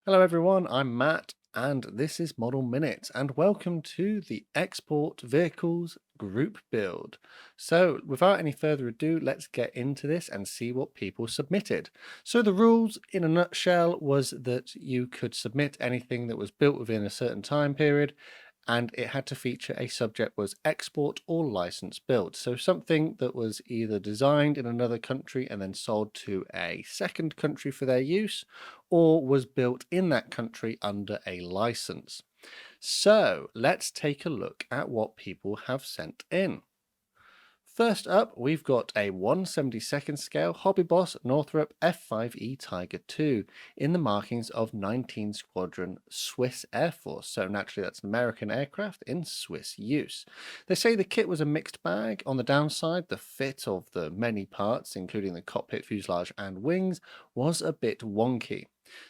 Hello everyone, I'm Matt and this is Model Minutes and welcome to the Export Vehicles group build. So without any further ado, let's get into this and see what people submitted. So the rules in a nutshell was that you could submit anything that was built within a certain time period, and it had to feature a subject was export or license build. So something that was either designed in another country and then sold to a second country for their use, or was built in that country under a license. So let's take a look at what people have sent in. First up, we've got a 1/72nd scale Hobby Boss Northrop F5E Tiger II in the markings of 19 Squadron Swiss Air Force. So naturally that's an American aircraft in Swiss use. They say the kit was a mixed bag. On the downside, the fit of the many parts, including the cockpit, fuselage and wings, was a bit wonky.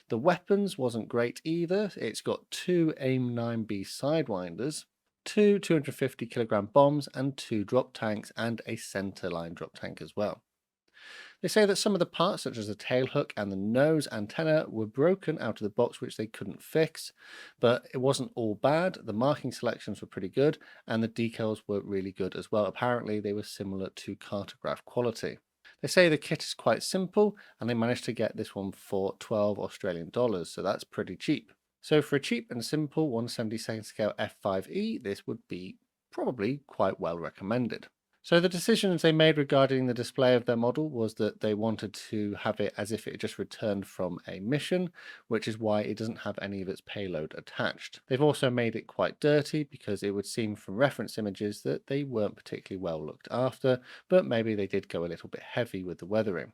The weapons wasn't great either. It's got two AIM-9B Sidewinders, two 250-kilogram bombs and two drop tanks and a centerline drop tank as well. They say that some of the parts, such as the tail hook and the nose antenna, were broken out of the box, which they couldn't fix, but it wasn't all bad. The marking selections were pretty good and the decals were really good as well. Apparently they were similar to cartograph quality. They say the kit is quite simple and they managed to get this one for 12 Australian dollars, so that's pretty cheap. So for a cheap and simple 1/72nd scale F5E, this would be probably quite well recommended. So the decisions they made regarding the display of their model was that they wanted to have it as if it just returned from a mission, which is why it doesn't have any of its payload attached. They've also made it quite dirty because it would seem from reference images that they weren't particularly well looked after, but maybe they did go a little bit heavy with the weathering.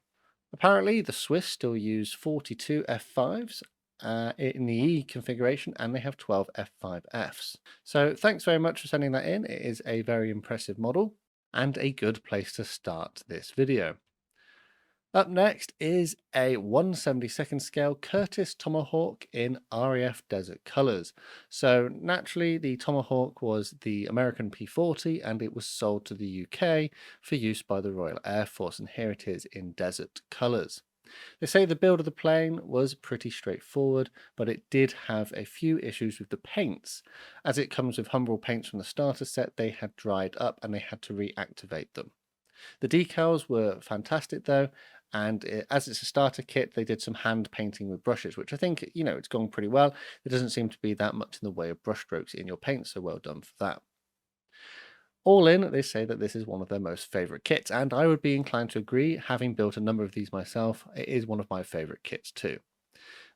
Apparently, the Swiss still use 42 F5s in the E configuration, and they have 12 F5Fs. So thanks very much for sending that in. It is a very impressive model and a good place to start this video. Up next is a 1/72nd scale Curtiss Tomahawk in RAF Desert colours. So naturally the Tomahawk was the American P-40 and it was sold to the UK for use by the Royal Air Force, and here it is in desert colours. They say the build of the plane was pretty straightforward, but it did have a few issues with the paints. As it comes with Humbrol paints from the starter set, they had dried up and they had to reactivate them. The decals were fantastic though, and as it's a starter kit, they did some hand painting with brushes, which I think, it's gone pretty well. There doesn't seem to be that much in the way of brushstrokes in your paint, so well done for that. All in, they say that this is one of their most favourite kits, and I would be inclined to agree. Having built a number of these myself, it is one of my favourite kits too.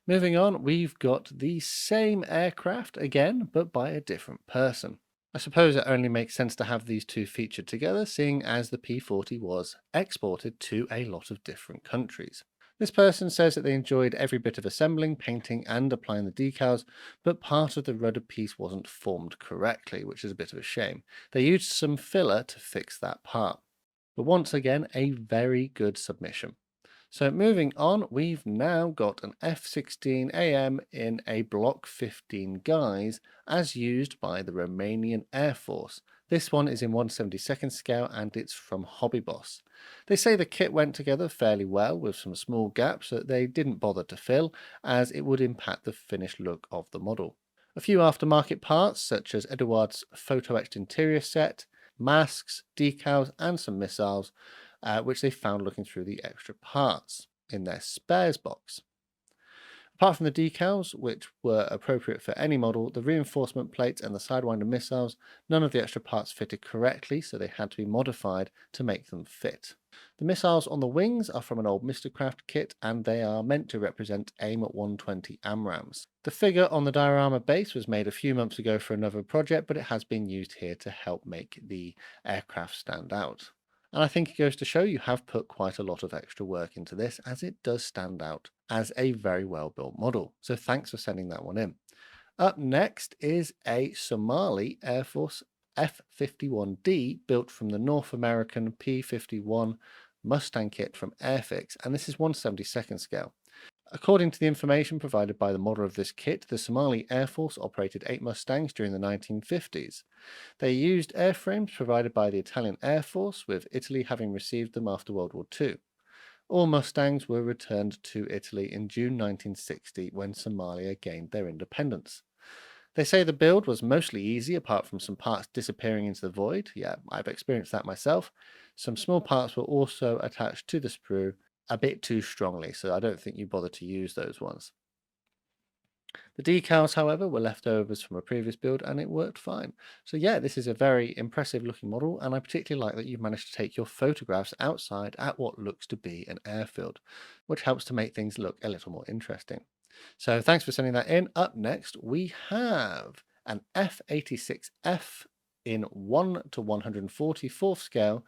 Moving on, we've got the same aircraft again, but by a different person. I suppose it only makes sense to have these two featured together, seeing as the P-40 was exported to a lot of different countries. This person says that they enjoyed every bit of assembling, painting and applying the decals, but part of the rudder piece wasn't formed correctly, which is a bit of a shame. They used some filler to fix that part. But once again, a very good submission. So moving on, we've now got an F-16AM in a Block 15 guise as used by the Romanian Air Force. This one is in 1/72nd scale and it's from Hobby Boss. They say the kit went together fairly well with some small gaps that they didn't bother to fill, as it would impact the finished look of the model. A few aftermarket parts such as Eduard's photo-etched interior set, masks, decals and some missiles, which they found looking through the extra parts in their spares box. Apart from the decals, which were appropriate for any model, the reinforcement plates and the Sidewinder missiles, none of the extra parts fitted correctly, so they had to be modified to make them fit. The missiles on the wings are from an old Mr. kit, and they are meant to represent AIM at 120 AMRAAMs. The figure on the diorama base was made a few months ago for another project, but it has been used here to help make the aircraft stand out. And I think it goes to show you have put quite a lot of extra work into this, as it does stand out as a very well built model. So thanks for sending that one in. Up next is a Somali Air Force F-51D built from the North American P-51 Mustang kit from Airfix, and this is 1/72nd scale. According to the information provided by the model of this kit, the Somali Air Force operated 8 Mustangs during the 1950s. They used airframes provided by the Italian Air Force, with Italy having received them after World War II. All Mustangs were returned to Italy in June 1960 when Somalia gained their independence. They say the build was mostly easy apart from some parts disappearing into the void. Yeah, I've experienced that myself. Some small parts were also attached to the sprue a bit too strongly, so I don't think you bother to use those ones. The decals, however, were leftovers from a previous build and it worked fine. So yeah, this is a very impressive looking model, and I particularly like that you've managed to take your photographs outside at what looks to be an airfield, which helps to make things look a little more interesting. So thanks for sending that in. Up next, we have an F-86F in 1 to 144th scale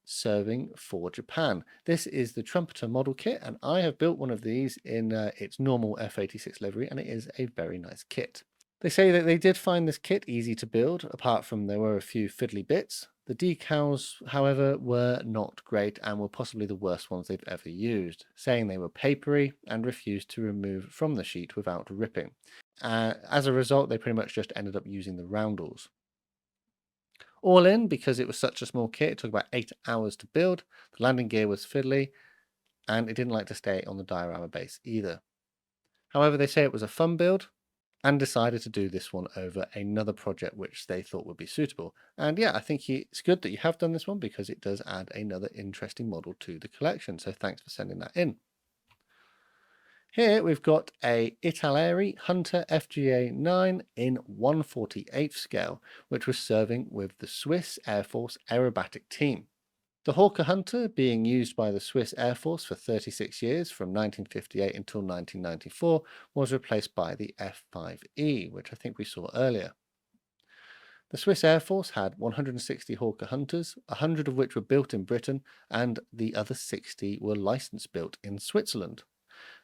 serving for Japan. This is the Trumpeter model kit, and I have built one of these in its normal F-86 livery, and it is a very nice kit. They say that they did find this kit easy to build, apart from there were a few fiddly bits. The decals, however, were not great and were possibly the worst ones they've ever used, saying they were papery and refused to remove from the sheet without ripping. As a result, they pretty much just ended up using the roundels. All in, because it was such a small kit, it took about 8 hours to build, the landing gear was fiddly, and it didn't like to stay on the diorama base either. However, they say it was a fun build, and decided to do this one over another project which they thought would be suitable. And yeah, I think it's good that you have done this one because it does add another interesting model to the collection, so thanks for sending that in. Here we've got a Italeri Hunter FGA 9 in 1/48 scale, which was serving with the Swiss Air Force aerobatic team. The Hawker Hunter, being used by the Swiss Air Force for 36 years from 1958 until 1994, was replaced by the F-5E, which I think we saw earlier. The Swiss Air Force had 160 Hawker Hunters, 100 of which were built in Britain, and the other 60 were license built in Switzerland.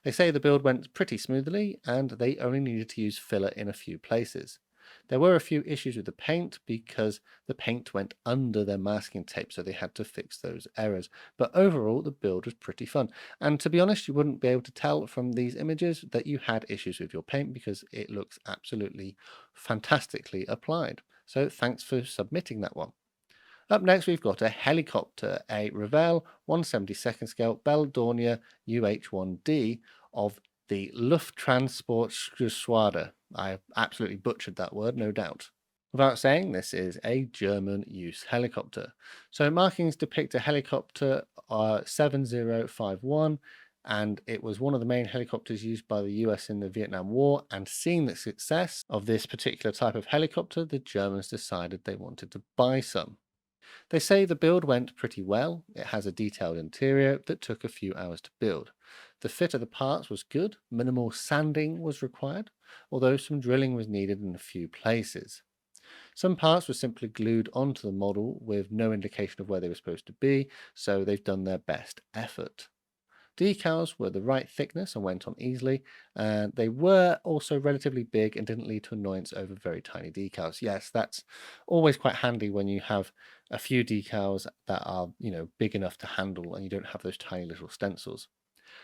They say the build went pretty smoothly, and they only needed to use filler in a few places. There were a few issues with the paint because the paint went under their masking tape, so they had to fix those errors. But overall, the build was pretty fun. And to be honest, you wouldn't be able to tell from these images that you had issues with your paint because it looks absolutely fantastically applied. So thanks for submitting that one. Up next, we've got a helicopter, a Revell 1/72nd scale Bell Dornier UH-1D of the Lufttransportgeschwader. I absolutely butchered that word, no doubt. Without saying, this is a German use helicopter. So markings depict a helicopter 7051, and it was one of the main helicopters used by the US in the Vietnam War, and seeing the success of this particular type of helicopter, the Germans decided they wanted to buy some. They say the build went pretty well. It has a detailed interior that took a few hours to build. The fit of the parts was good, minimal sanding was required, although some drilling was needed in a few places. Some parts were simply glued onto the model with no indication of where they were supposed to be, so they've done their best effort. Decals were the right thickness and went on easily, and they were also relatively big and didn't lead to annoyance over very tiny decals. Yes, that's always quite handy when you have a few decals that are, big enough to handle and you don't have those tiny little stencils.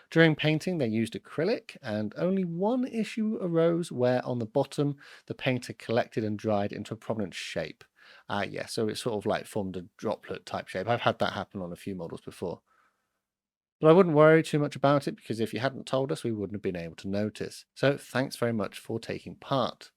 During painting, they used acrylic, and only one issue arose where on the bottom the paint had collected and dried into a prominent shape. So it sort of like formed a droplet type shape. I've had that happen on a few models before. But I wouldn't worry too much about it because if you hadn't told us, we wouldn't have been able to notice. So thanks very much for taking part.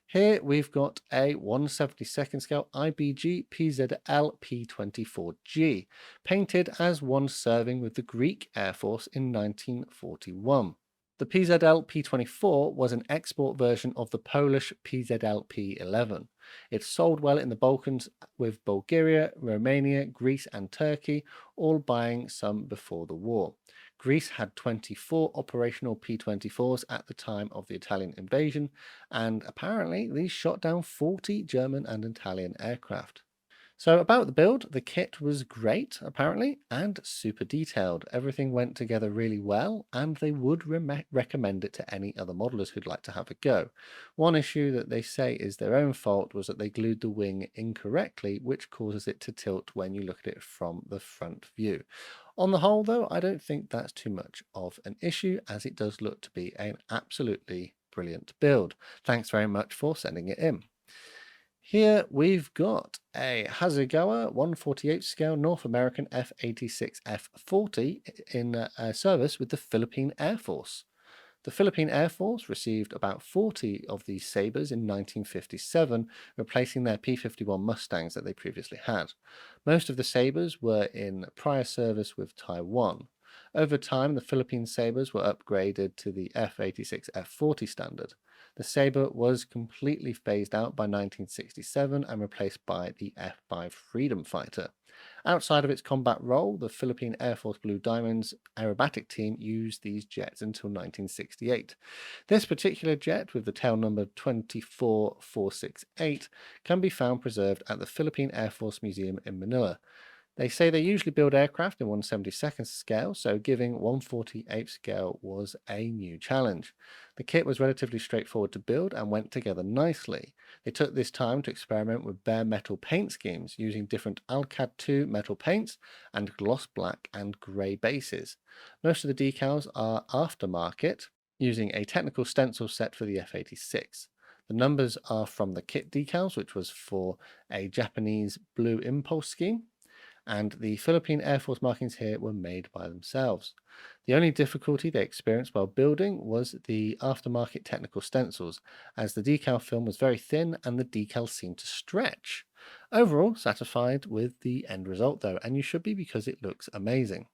Here we've got a 1/72nd scale IBG PZL P24G, painted as one serving with the Greek Air Force in 1941. The PZL P24 was an export version of the Polish PZL P11. It sold well in the Balkans, with Bulgaria, Romania, Greece and Turkey all buying some before the war. Greece had 24 operational P24s at the time of the Italian invasion, and apparently these shot down 40 German and Italian aircraft. So about the build, the kit was great, apparently, and super detailed. Everything went together really well, and they would recommend it to any other modelers who'd like to have a go. One issue that they say is their own fault was that they glued the wing incorrectly, which causes it to tilt when you look at it from the front view. On the whole, though, I don't think that's too much of an issue, as it does look to be an absolutely brilliant build. Thanks very much for sending it in. Here we've got a Hasegawa 1/48 scale North American F-86 F-40 in service with the Philippine Air Force. The Philippine Air Force received about 40 of these Sabres in 1957, replacing their P-51 Mustangs that they previously had. Most of the Sabres were in prior service with Taiwan. Over time, the Philippine Sabres were upgraded to the F-86 F-40 standard. The Sabre was completely phased out by 1967 and replaced by the F-5 Freedom Fighter. Outside of its combat role, the Philippine Air Force Blue Diamonds aerobatic team used these jets until 1968. This particular jet, with the tail number 24468, can be found preserved at the Philippine Air Force Museum in Manila. They say they usually build aircraft in 1/72nd scale, so giving 1/48 scale was a new challenge. The kit was relatively straightforward to build and went together nicely. They took this time to experiment with bare metal paint schemes using different Alcad 2 metal paints and gloss black and grey bases. Most of the decals are aftermarket, using a technical stencil set for the F-86. The numbers are from the kit decals, which was for a Japanese blue impulse scheme, and the Philippine Air Force markings here were made by themselves. The only difficulty they experienced while building was the aftermarket technical stencils, as the decal film was very thin and the decals seemed to stretch. Overall, satisfied with the end result though, and you should be because it looks amazing.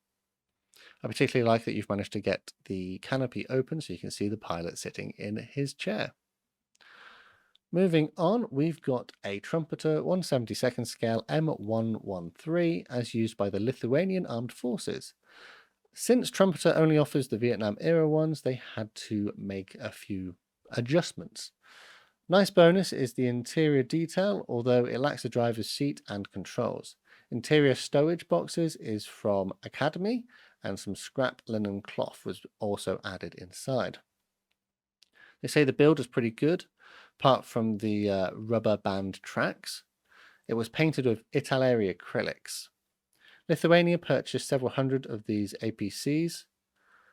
I particularly like that you've managed to get the canopy open so you can see the pilot sitting in his chair. Moving on, we've got a trumpeter 1/72nd scale M113 as used by the Lithuanian Armed Forces. Since trumpeter only offers the Vietnam era ones, they had to make a few adjustments. Nice bonus is the interior detail, although it lacks a driver's seat and controls. Interior stowage boxes is from Academy, and some scrap linen cloth was also added inside. They say the build was pretty good, apart from the rubber band tracks. It was painted with Italeri acrylics. Lithuania purchased several hundred of these APCs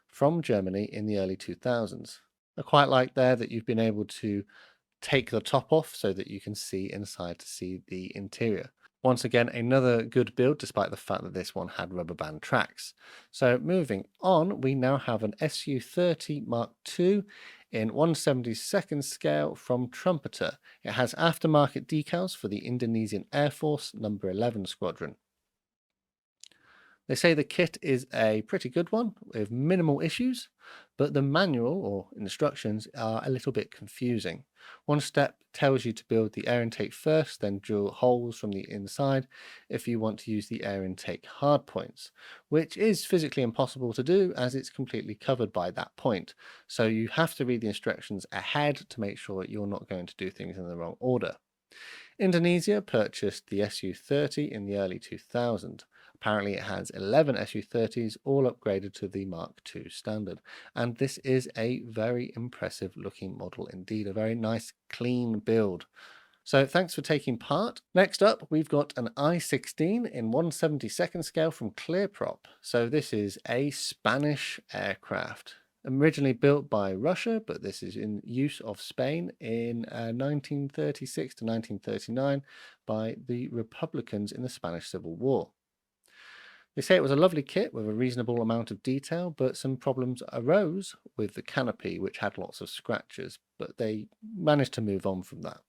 from Germany in the early 2000s. I quite like there that you've been able to take the top off so that you can see inside to see the interior. Once again, another good build despite the fact that this one had rubber band tracks. So moving on, we now have an Su-30 Mark II in 1/72nd scale from Trumpeter. It has aftermarket decals for the Indonesian Air Force number 11 Squadron. They say the kit is a pretty good one with minimal issues, but the manual or instructions are a little bit confusing. One step tells you to build the air intake first, then drill holes from the inside if you want to use the air intake hardpoints, which is physically impossible to do as it's completely covered by that point. So you have to read the instructions ahead to make sure you're not going to do things in the wrong order. Indonesia purchased the Su-30 in the early 2000s. Apparently it has 11 Su-30s, all upgraded to the Mark II standard. And this is a very impressive looking model indeed, a very nice clean build. So thanks for taking part. Next up, we've got an I-16 in 1/72nd scale from Clearprop. So this is a Spanish aircraft. Originally built by Russia, but this is in use of Spain in 1936 to 1939 by the Republicans in the Spanish Civil War. They say it was a lovely kit with a reasonable amount of detail, but some problems arose with the canopy, which had lots of scratches, but they managed to move on from that.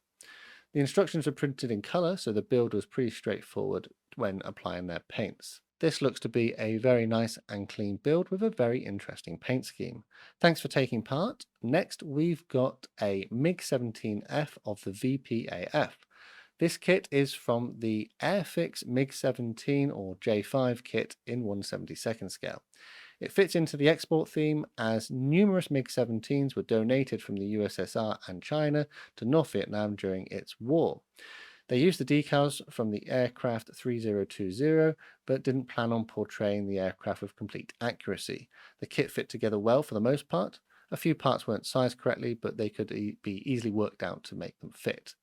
The instructions were printed in colour, so the build was pretty straightforward when applying their paints. This looks to be a very nice and clean build with a very interesting paint scheme. Thanks for taking part. Next, we've got a MiG-17F of the VPAF. This kit is from the Airfix MiG-17 or J5 kit in 1/72nd scale. It fits into the export theme as numerous MiG-17s were donated from the USSR and China to North Vietnam during its war. They used the decals from the aircraft 3020, but didn't plan on portraying the aircraft with complete accuracy. The kit fit together well for the most part. A few parts weren't sized correctly, but they could be easily worked out to make them fit.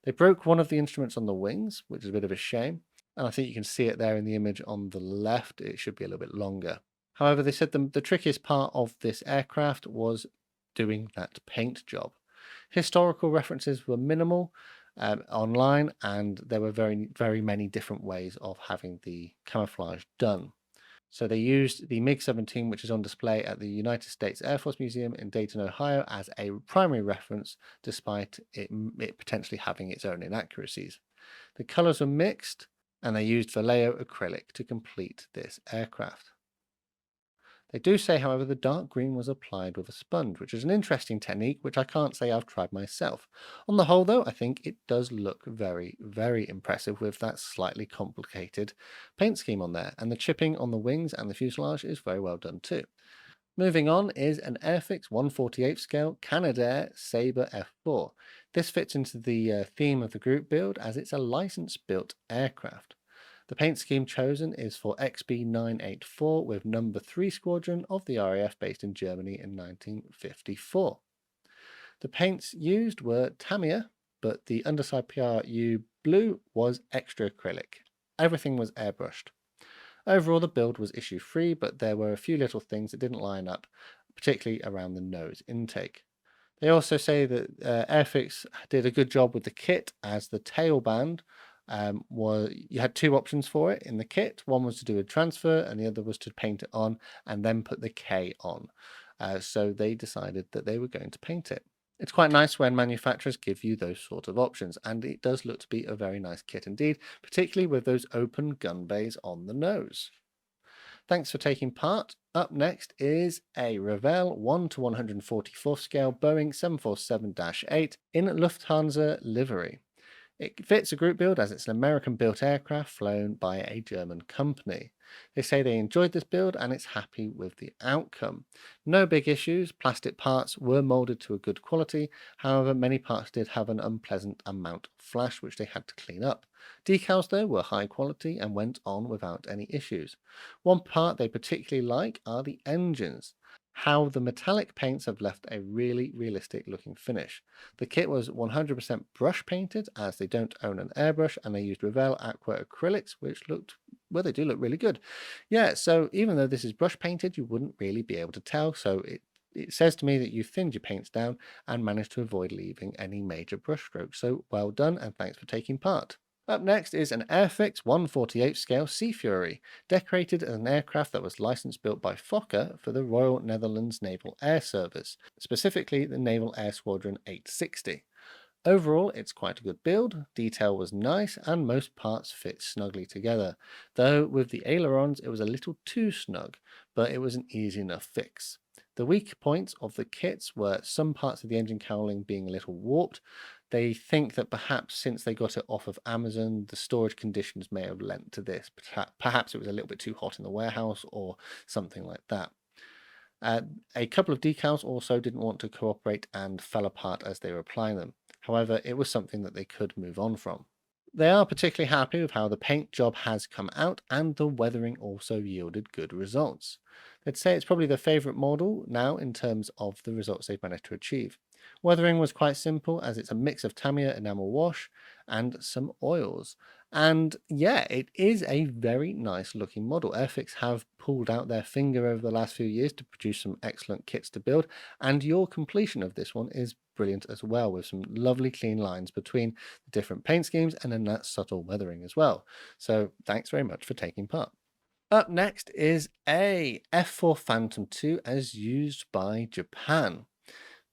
They broke one of the instruments on the wings, which is a bit of a shame, and I think you can see it there in the image on the left. It should be a little bit longer. However, they said the trickiest part of this aircraft was doing that paint job. Historical references were minimal, online, and there were very many different ways of having the camouflage done. So they used the MiG-17, which is on display at the United States Air Force Museum in Dayton, Ohio, as a primary reference, despite it potentially having its own inaccuracies. The colours were mixed, and they used Vallejo acrylic to complete this aircraft. They do say, however, the dark green was applied with a sponge, which is an interesting technique, which I can't say I've tried myself. On the whole, though, I think it does look very, very impressive with that slightly complicated paint scheme on there, and the chipping on the wings and the fuselage is very well done too. Moving on is an Airfix 1/48 scale Canadair Sabre F4. This fits into the theme of the group build as it's a license-built aircraft. The paint scheme chosen is for XB984 with number 3 Squadron of the RAF based in Germany in 1954. The paints used were Tamiya, but the underside PRU blue was extra acrylic. Everything was airbrushed. Overall, the build was issue free, but there were a few little things that didn't line up, particularly around the nose intake. They also say that Airfix did a good job with the kit, as the tail band you had two options for it in the kit. One was to do a transfer, and the other was to paint it on and then put the K on. So they decided that they were going to paint it. It's quite nice when manufacturers give you those sort of options, and it does look to be a very nice kit indeed, particularly with those open gun bays on the nose. Thanks for taking part. Up next is a Revell 1/144 scale Boeing 747-8 in Lufthansa livery. It fits a group build as it's an American-built aircraft flown by a German company. They say they enjoyed this build and it's happy with the outcome. No big issues, plastic parts were moulded to a good quality, however many parts did have an unpleasant amount of flash which they had to clean up. Decals though were high quality and went on without any issues. One part they particularly like are the engines. How the metallic paints have left a really realistic looking finish. The kit was 100% brush painted as they don't own an airbrush, and they used Revell Aqua acrylics which they do look really good. Yeah, so even though this is brush painted, you wouldn't really be able to tell, so it says to me that you thinned your paints down and managed to avoid leaving any major brush strokes. So well done, and thanks for taking part. Up next is an Airfix 1/48 scale Sea Fury, decorated as an aircraft that was licensed built by Fokker for the Royal Netherlands Naval Air Service, specifically the Naval Air Squadron 860. Overall, it's quite a good build, detail was nice, and most parts fit snugly together, though with the ailerons it was a little too snug, but it was an easy enough fix. The weak points of the kits were some parts of the engine cowling being a little warped. They think that perhaps since they got it off of Amazon, the storage conditions may have lent to this. Perhaps it was a little bit too hot in the warehouse or something like that. A couple of decals also didn't want to cooperate and fell apart as they were applying them. However, it was something that they could move on from. They are particularly happy with how the paint job has come out, and the weathering also yielded good results. They'd say it's probably their favourite model now in terms of the results they've managed to achieve. Weathering was quite simple as it's a mix of Tamiya enamel wash and some oils. And yeah, it is a very nice looking model. Airfix have pulled out their finger over the last few years to produce some excellent kits to build, and your completion of this one is brilliant as well, with some lovely clean lines between the different paint schemes and then that subtle weathering as well. So thanks very much for taking part. Up next is a F4 Phantom II as used by Japan.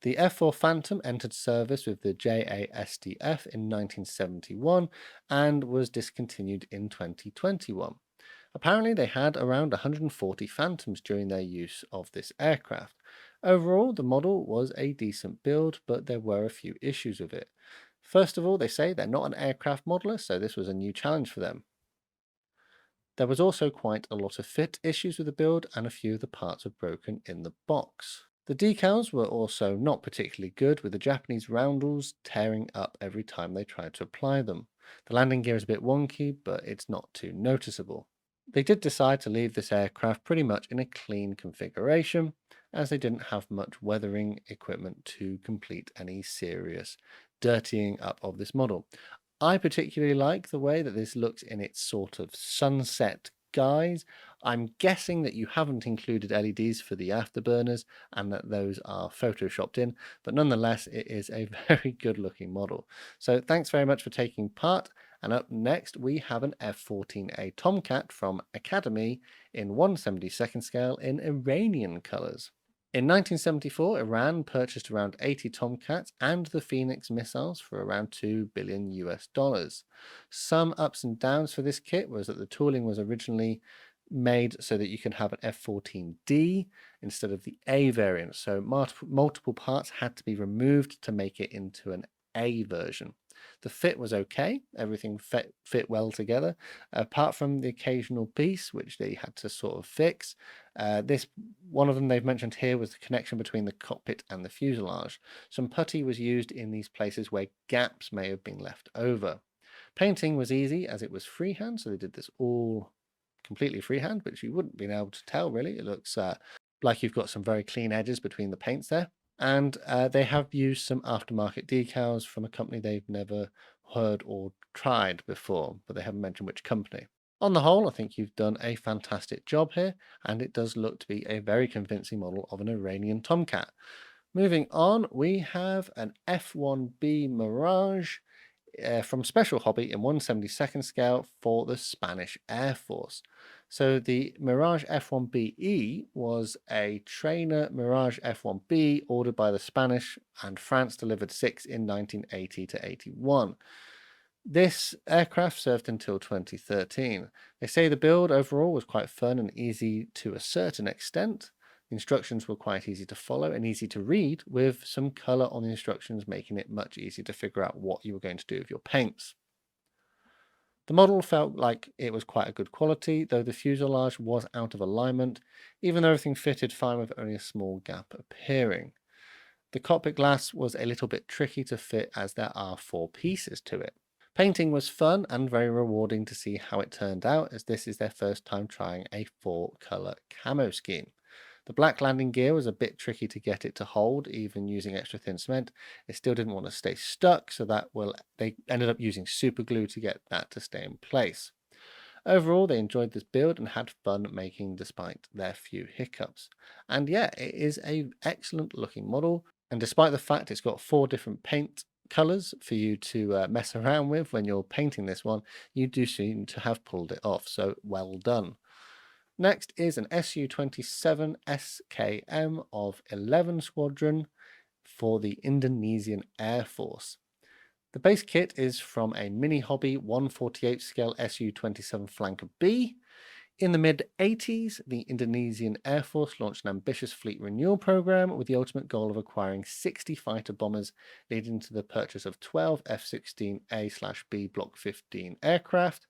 The F4 Phantom entered service with the JASDF in 1971 and was discontinued in 2021. Apparently they had around 140 Phantoms during their use of this aircraft. Overall, the model was a decent build, but there were a few issues with it. First of all, they say they're not an aircraft modeler, so this was a new challenge for them. There was also quite a lot of fit issues with the build, and a few of the parts were broken in the box. The decals were also not particularly good, with the Japanese roundels tearing up every time they tried to apply them. The landing gear is a bit wonky, but it's not too noticeable. They did decide to leave this aircraft pretty much in a clean configuration, as they didn't have much weathering equipment to complete any serious dirtying up of this model. I particularly like the way that this looks in its sort of sunset guys. I'm guessing that you haven't included LEDs for the afterburners and that those are photoshopped in, but nonetheless, it is a very good looking model. So thanks very much for taking part. And up next, we have an F-14A Tomcat from Academy in 1/72nd scale in Iranian colours. In 1974, Iran purchased around 80 Tomcats and the Phoenix missiles for around $2 billion US. Some ups and downs for this kit was that the tooling was originally made so that you can have an F-14D instead of the A variant, so multiple parts had to be removed to make it into an A version. The fit was okay, everything fit well together, apart from the occasional piece which they had to sort of fix. One of them they've mentioned here was the connection between the cockpit and the fuselage. Some putty was used in these places where gaps may have been left over. Painting was easy as it was freehand, so they did this all completely freehand, which you wouldn't be able to tell really. It looks like you've got some very clean edges between the paints there. And they have used some aftermarket decals from a company they've never heard or tried before, but they haven't mentioned which company. On the whole, I think you've done a fantastic job here, and it does look to be a very convincing model of an Iranian Tomcat. Moving on, we have an F1B Mirage from Special Hobby in 1/72nd scale for the Spanish Air Force. So the Mirage F1BE was a trainer Mirage F1B ordered by the Spanish, and France delivered 6 in 1980 to 81. This aircraft served until 2013. They say the build overall was quite fun and easy to a certain extent. The instructions were quite easy to follow and easy to read, with some colour on the instructions making it much easier to figure out what you were going to do with your paints. The model felt like it was quite a good quality, though the fuselage was out of alignment, even though everything fitted fine with only a small gap appearing. The cockpit glass was a little bit tricky to fit as there are 4 pieces to it. Painting was fun and very rewarding to see how it turned out, as this is their first time trying a 4-colour camo scheme. The black landing gear was a bit tricky to get it to hold, even using extra thin cement. It still didn't want to stay stuck, so they ended up using super glue to get that to stay in place. Overall, they enjoyed this build and had fun making despite their few hiccups. And yeah, it is an excellent looking model, and despite the fact it's got 4 different paint colours for you to mess around with when you're painting this one, you do seem to have pulled it off, so well done. Next is an Su-27 SKM of 11 Squadron for the Indonesian Air Force. The base kit is from a Mini Hobby 1/48 scale Su-27 Flanker B. In the mid-80s, the Indonesian Air Force launched an ambitious fleet renewal program with the ultimate goal of acquiring 60 fighter bombers, leading to the purchase of 12 F-16A/B Block 15 aircraft.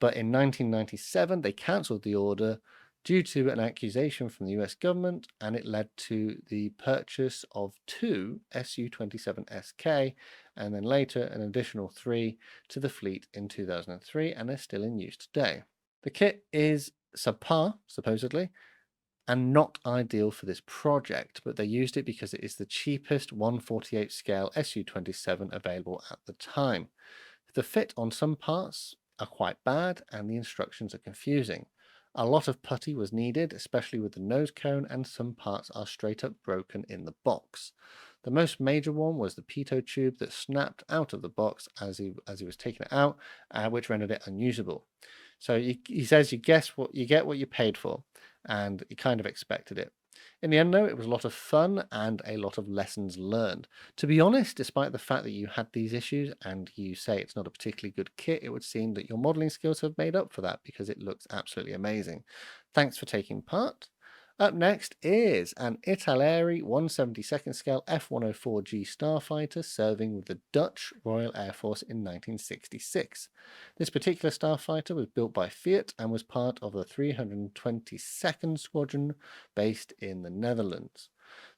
But in 1997, they cancelled the order due to an accusation from the US government, and it led to the purchase of 2 Su-27SK, and then later an additional 3 to the fleet in 2003, and they're still in use today. The kit is subpar, supposedly, and not ideal for this project, but they used it because it is the cheapest 1/48 scale Su-27 available at the time. The fit on some parts are quite bad, and the instructions are confusing. A lot of putty was needed, especially with the nose cone, and some parts are straight up broken in the box. The most major one was the pitot tube that snapped out of the box as he was taking it out, which rendered it unusable. So he says you get what you paid for, and he kind of expected it. In the end, though, it was a lot of fun and a lot of lessons learned. To be honest, despite the fact that you had these issues and you say it's not a particularly good kit, it would seem that your modelling skills have made up for that because it looks absolutely amazing. Thanks for taking part. Up next is an Italeri 1/72nd scale F-104G starfighter serving with the Dutch Royal Air Force in 1966. This particular starfighter was built by Fiat and was part of the 322nd Squadron based in the Netherlands.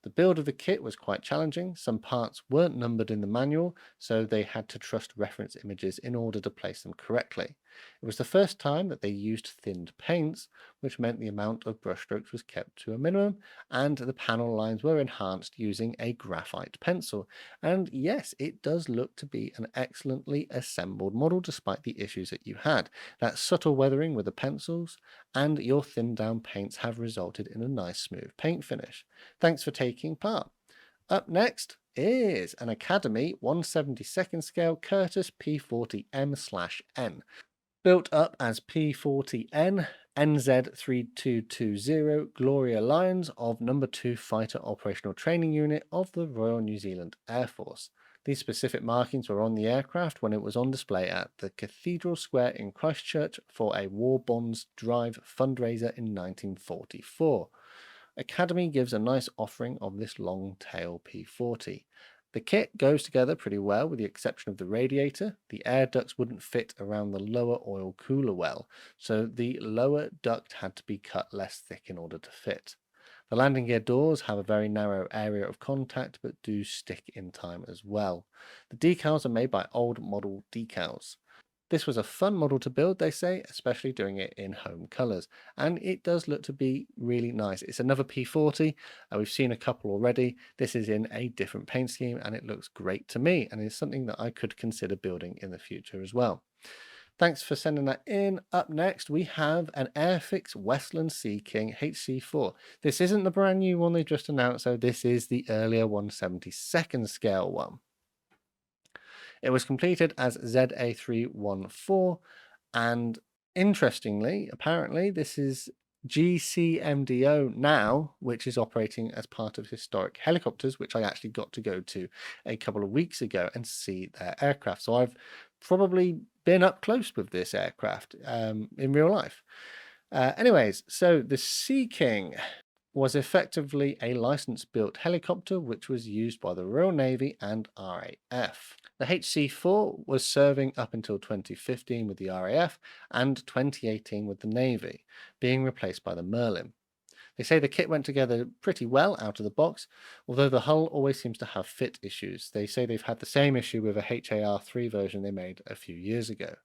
The build of the kit was quite challenging. Some parts weren't numbered in the manual, so they had to trust reference images in order to place them correctly. It was the first time that they used thinned paints, which meant the amount of brushstrokes was kept to a minimum, and the panel lines were enhanced using a graphite pencil. And yes, it does look to be an excellently assembled model despite the issues that you had. That subtle weathering with the pencils and your thinned down paints have resulted in a nice smooth paint finish. Thanks for taking part. Up next is an Academy 1/72nd scale Curtis P40M/N. Built up as P40N, NZ3220 Gloria Lions of No. 2 Fighter Operational Training Unit of the Royal New Zealand Air Force. These specific markings were on the aircraft when it was on display at the Cathedral Square in Christchurch for a War Bonds Drive fundraiser in 1944. Academy gives a nice offering of this long tail P40. The kit goes together pretty well with the exception of the radiator. The air ducts wouldn't fit around the lower oil cooler well, so the lower duct had to be cut less thick in order to fit. The landing gear doors have a very narrow area of contact but do stick in time as well. The decals are made by old model decals. This was a fun model to build, they say, especially doing it in home colours, and it does look to be really nice. It's another P40, we've seen a couple already. This is in a different paint scheme and it looks great to me and is something that I could consider building in the future as well. Thanks for sending that in. Up next we have an Airfix Westland Sea King HC4. This isn't the brand new one they just announced, so this is the earlier 1/72nd scale one. It was completed as ZA314, and interestingly, apparently, this is GCMDO now, which is operating as part of Historic Helicopters, which I actually got to go to a couple of weeks ago and see their aircraft. So I've probably been up close with this aircraft in real life. Anyways, so the Sea King was effectively a license-built helicopter which was used by the Royal Navy and RAF. The HC4 was serving up until 2015 with the RAF and 2018 with the Navy, being replaced by the Merlin. They say the kit went together pretty well out of the box, although the hull always seems to have fit issues. They say they've had the same issue with a HAR3 version they made a few years ago.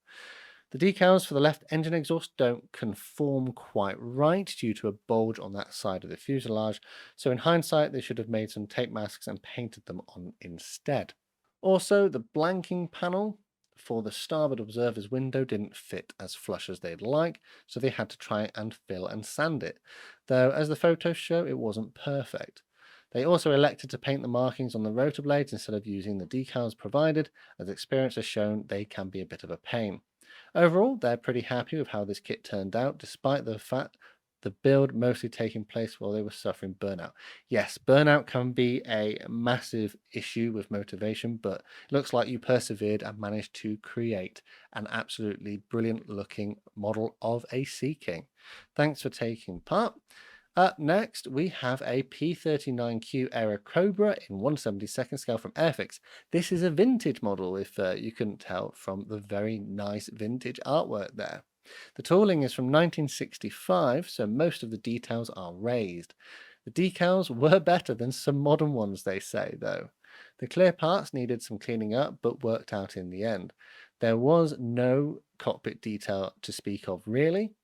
The decals for the left engine exhaust don't conform quite right due to a bulge on that side of the fuselage, so in hindsight they should have made some tape masks and painted them on instead. Also, the blanking panel for the starboard observer's window didn't fit as flush as they'd like, so they had to try and fill and sand it, though as the photos show it wasn't perfect. They also elected to paint the markings on the rotor blades instead of using the decals provided, as experience has shown they can be a bit of a pain. Overall, they're pretty happy with how this kit turned out, despite the fact the build mostly taking place while they were suffering burnout. Yes, burnout can be a massive issue with motivation, but it looks like you persevered and managed to create an absolutely brilliant looking model of a Sea King. Thanks for taking part. Up next, we have a P39Q era Cobra in 1/72nd scale from Airfix. This is a vintage model, if you couldn't tell from the very nice vintage artwork there. The tooling is from 1965, so most of the details are raised. The decals were better than some modern ones, they say, though. The clear parts needed some cleaning up, but worked out in the end. There was no cockpit detail to speak of, really.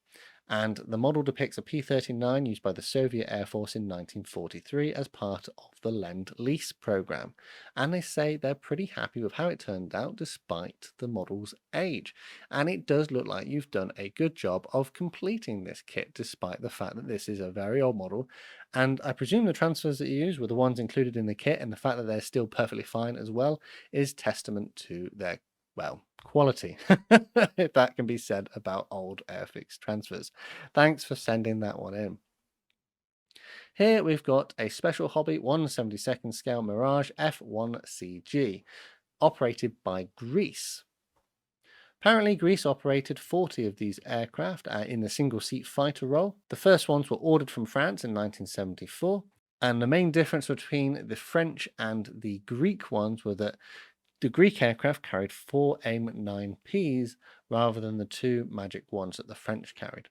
And the model depicts a P-39 used by the Soviet Air Force in 1943 as part of the Lend-Lease program. And they say they're pretty happy with how it turned out despite the model's age. And it does look like you've done a good job of completing this kit despite the fact that this is a very old model. And I presume the transfers that you use were the ones included in the kit, and the fact that they're still perfectly fine as well is testament to their quality, if that can be said about old Airfix transfers. Thanks for sending that one in. Here we've got a Special Hobby 1/72nd scale Mirage F1CG, operated by Greece. Apparently, Greece operated 40 of these aircraft in the single-seat fighter role. The first ones were ordered from France in 1974, and the main difference between the French and the Greek ones were that the Greek aircraft carried 4 AIM-9Ps rather than the 2 Magic ones that the French carried.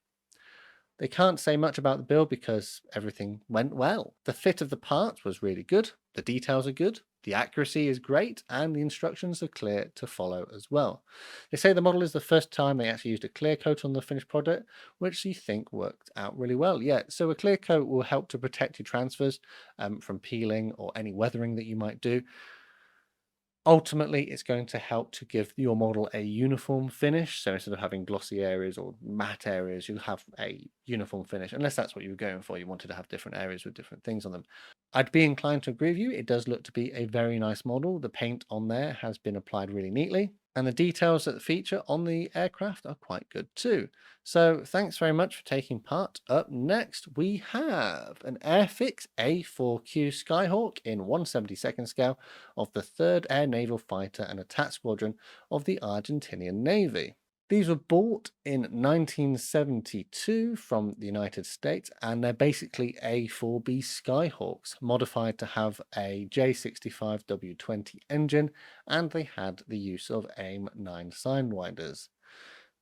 They can't say much about the build because everything went well. The fit of the parts was really good, the details are good, the accuracy is great, and the instructions are clear to follow as well. They say the model is the first time they actually used a clear coat on the finished product, which you think worked out really well. Yeah, so a clear coat will help to protect your transfers from peeling or any weathering that you might do. Ultimately, it's going to help to give your model a uniform finish. So instead of having glossy areas or matte areas, you'll have a uniform finish, unless that's what you were going for. You wanted to have different areas with different things on them. I'd be inclined to agree with you. It does look to be a very nice model. The paint on there has been applied really neatly, and the details that feature on the aircraft are quite good too. So thanks very much for taking part. Up next, we have an Airfix A4Q Skyhawk in 1/72nd scale of the 3rd Air Naval Fighter and Attack Squadron of the Argentinian Navy. These were bought in 1972 from the United States, and they're basically A4B Skyhawks, modified to have a J65W20 engine, and they had the use of AIM 9 sidewinders.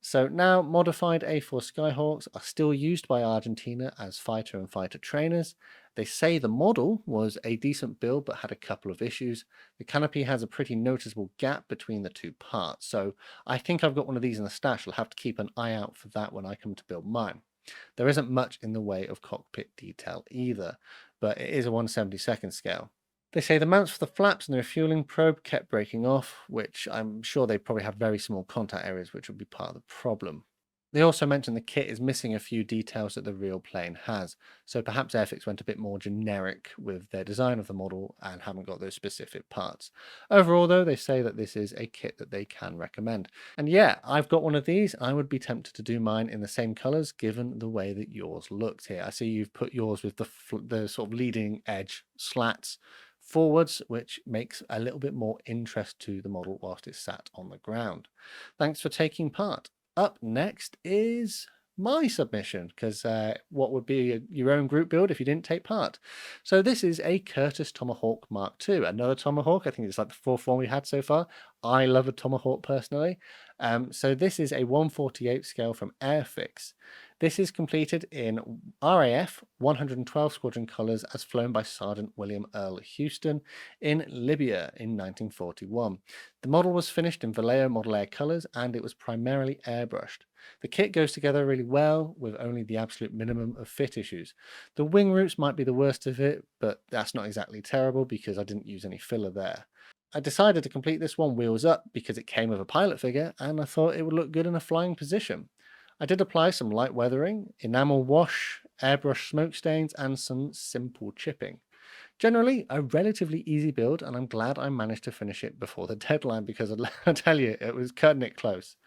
So now modified A4 Skyhawks are still used by Argentina as fighter and fighter trainers. They say the model was a decent build but had a couple of issues. The canopy has a pretty noticeable gap between the two parts, so I think I've got one of these in the stash. I'll have to keep an eye out for that when I come to build mine. There isn't much in the way of cockpit detail either, but it is a 1/72nd scale. They say the mounts for the flaps and the refueling probe kept breaking off, which I'm sure they probably have very small contact areas, which would be part of the problem. They also mention the kit is missing a few details that the real plane has, so perhaps Airfix went a bit more generic with their design of the model and haven't got those specific parts. Overall though, they say that this is a kit that they can recommend. And yeah, I've got one of these. I would be tempted to do mine in the same colours given the way that yours looks here. I see you've put yours with the sort of leading edge slats forwards, which makes a little bit more interest to the model whilst it's sat on the ground. Thanks for taking part. Up next is my submission, because what would be your own group build if you didn't take part? So this is a Curtiss Tomahawk Mark II, another Tomahawk. I think it's like the 4th one we had so far. I love a Tomahawk personally. So this is a 1/48 scale from Airfix. This is completed in RAF 112 Squadron colours as flown by Sergeant William Earl Houston in Libya in 1941. The model was finished in Vallejo Model Air colours and it was primarily airbrushed. The kit goes together really well with only the absolute minimum of fit issues. The wing roots might be the worst of it, but that's not exactly terrible because I didn't use any filler there. I decided to complete this one wheels up because it came with a pilot figure and I thought it would look good in a flying position. I did apply some light weathering, enamel wash, airbrush smoke stains, and some simple chipping. Generally, a relatively easy build, and I'm glad I managed to finish it before the deadline because I tell you, it was cutting it close.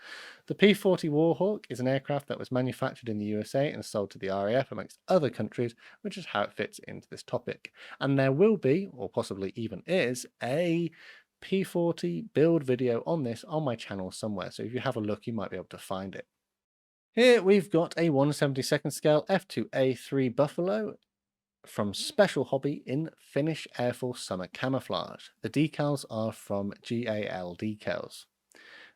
The P-40 Warhawk is an aircraft that was manufactured in the USA and sold to the RAF amongst other countries, which is how it fits into this topic. And there will be, or possibly even is, a P-40 build video on this on my channel somewhere, so if you have a look, you might be able to find it. Here we've got a 1/72nd scale F2A3 Buffalo from Special Hobby in Finnish Air Force Summer Camouflage. The decals are from GAL Decals.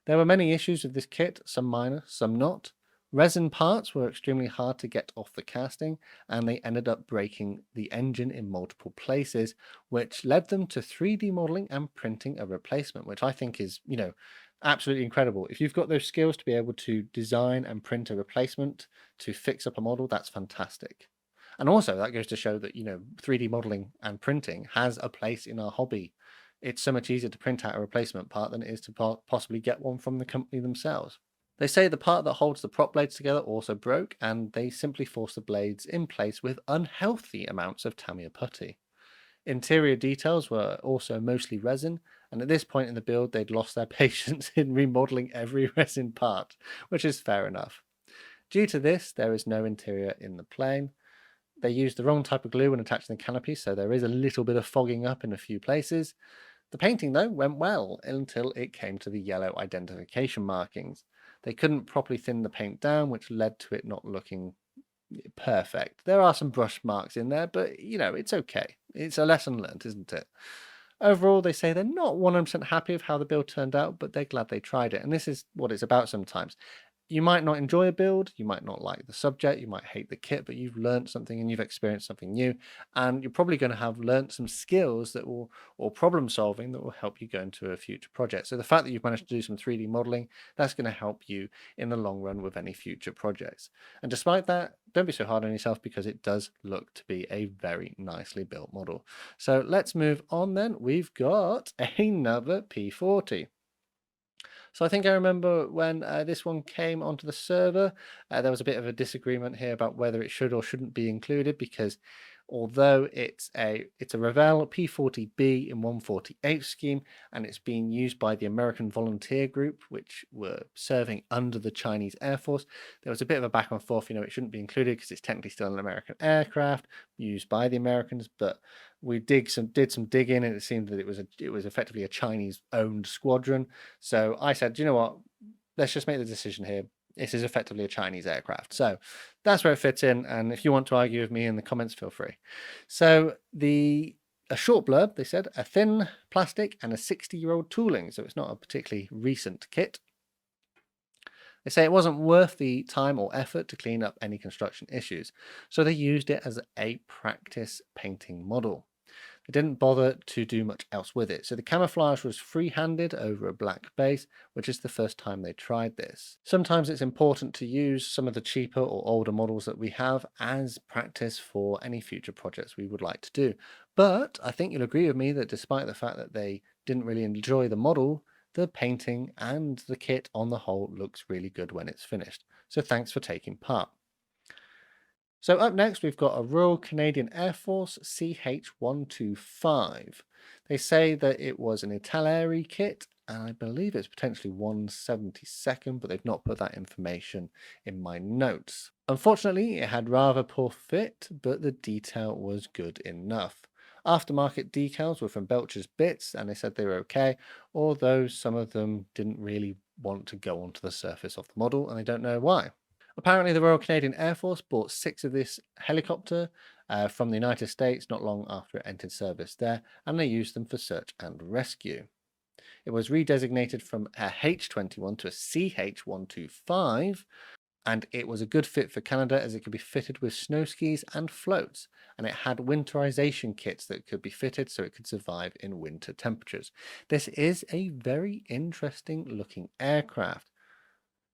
There were many issues with this kit, some minor, some not. Resin parts were extremely hard to get off the casting, and they ended up breaking the engine in multiple places, which led them to 3D modeling and printing a replacement, which I think is, absolutely incredible. If you've got those skills to be able to design and print a replacement to fix up a model, that's fantastic. And also that goes to show that, 3D modeling and printing has a place in our hobby. It's so much easier to print out a replacement part than it is to possibly get one from the company themselves. They say the part that holds the prop blades together also broke, and they simply forced the blades in place with unhealthy amounts of Tamiya putty. Interior details were also mostly resin, and at this point in the build they'd lost their patience in remodeling every resin part, which is fair enough. Due to this, there is no interior in the plane. They used the wrong type of glue when attaching the canopy, so there is a little bit of fogging up in a few places. The painting, though, went well until it came to the yellow identification markings. They couldn't properly thin the paint down, which led to it not looking perfect. There are some brush marks in there, but, it's okay. It's a lesson learned, isn't it? Overall, they say they're not 100% happy with how the build turned out, but they're glad they tried it. And this is what it's about sometimes. You might not enjoy a build, you might not like the subject, you might hate the kit, but you've learned something and you've experienced something new, and you're probably going to have learned some skills that will, or problem solving that will help you go into a future project. So the fact that you've managed to do some 3D modeling, that's going to help you in the long run with any future projects. And despite that, don't be so hard on yourself, because it does look to be a very nicely built model. So let's move on then. We've got another P40. So I think I remember when this one came onto the server, there was a bit of a disagreement here about whether it should or shouldn't be included, because although it's a Revell P40B in 148 scheme, and it's being used by the American Volunteer Group, which were serving under the Chinese Air Force, there was a bit of a back and forth. It shouldn't be included because it's technically still an American aircraft used by the Americans, but we did some digging, and it seemed that it was effectively a Chinese owned squadron. So I said, you know what, let's just make the decision here. This is effectively a Chinese aircraft. So that's where it fits in. And if you want to argue with me in the comments, feel free. So a short blurb, they said, a thin plastic and a 60-year-old tooling. So it's not a particularly recent kit. They say it wasn't worth the time or effort to clean up any construction issues. So they used it as a practice painting model. They didn't bother to do much else with it, so the camouflage was free-handed over a black base, which is the first time they tried this. Sometimes it's important to use some of the cheaper or older models that we have as practice for any future projects we would like to do. But I think you'll agree with me that despite the fact that they didn't really enjoy the model, the painting and the kit on the whole looks really good when it's finished. So thanks for taking part. So up next, we've got a Royal Canadian Air Force CH-125. They say that it was an Italeri kit, and I believe it's potentially 172nd, but they've not put that information in my notes. Unfortunately, it had rather poor fit, but the detail was good enough. Aftermarket decals were from Belcher's Bits, and they said they were okay, although some of them didn't really want to go onto the surface of the model, and they don't know why. Apparently, the Royal Canadian Air Force bought 6 of this helicopter from the United States not long after it entered service there, and they used them for search and rescue. It was redesignated from a H-21 to a CH-125, and it was a good fit for Canada as it could be fitted with snow skis and floats, and it had winterization kits that could be fitted so it could survive in winter temperatures. This is a very interesting looking aircraft.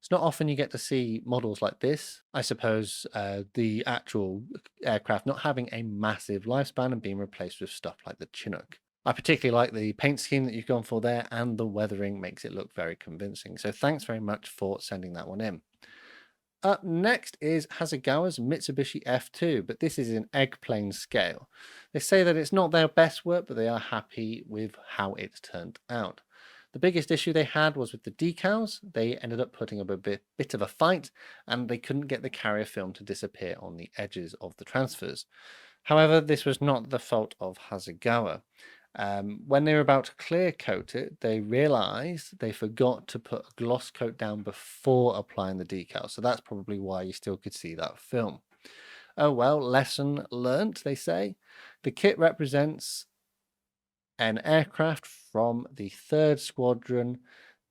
It's not often you get to see models like this. I suppose the actual aircraft not having a massive lifespan and being replaced with stuff like the Chinook. I particularly like the paint scheme that you've gone for there, and the weathering makes it look very convincing. So thanks very much for sending that one in. Up next is Hasegawa's Mitsubishi F2, but this is in eggplane scale. They say that it's not their best work, but they are happy with how it's turned out. The biggest issue they had was with the decals. They ended up putting up a bit of a fight, and they couldn't get the carrier film to disappear on the edges of the transfers. However, this was not the fault of Hasegawa. When they were about to clear coat it, they realized they forgot to put a gloss coat down before applying the decal. So that's probably why you still could see that film. Oh well, lesson learnt, they say. The kit represents an aircraft from the 3rd Squadron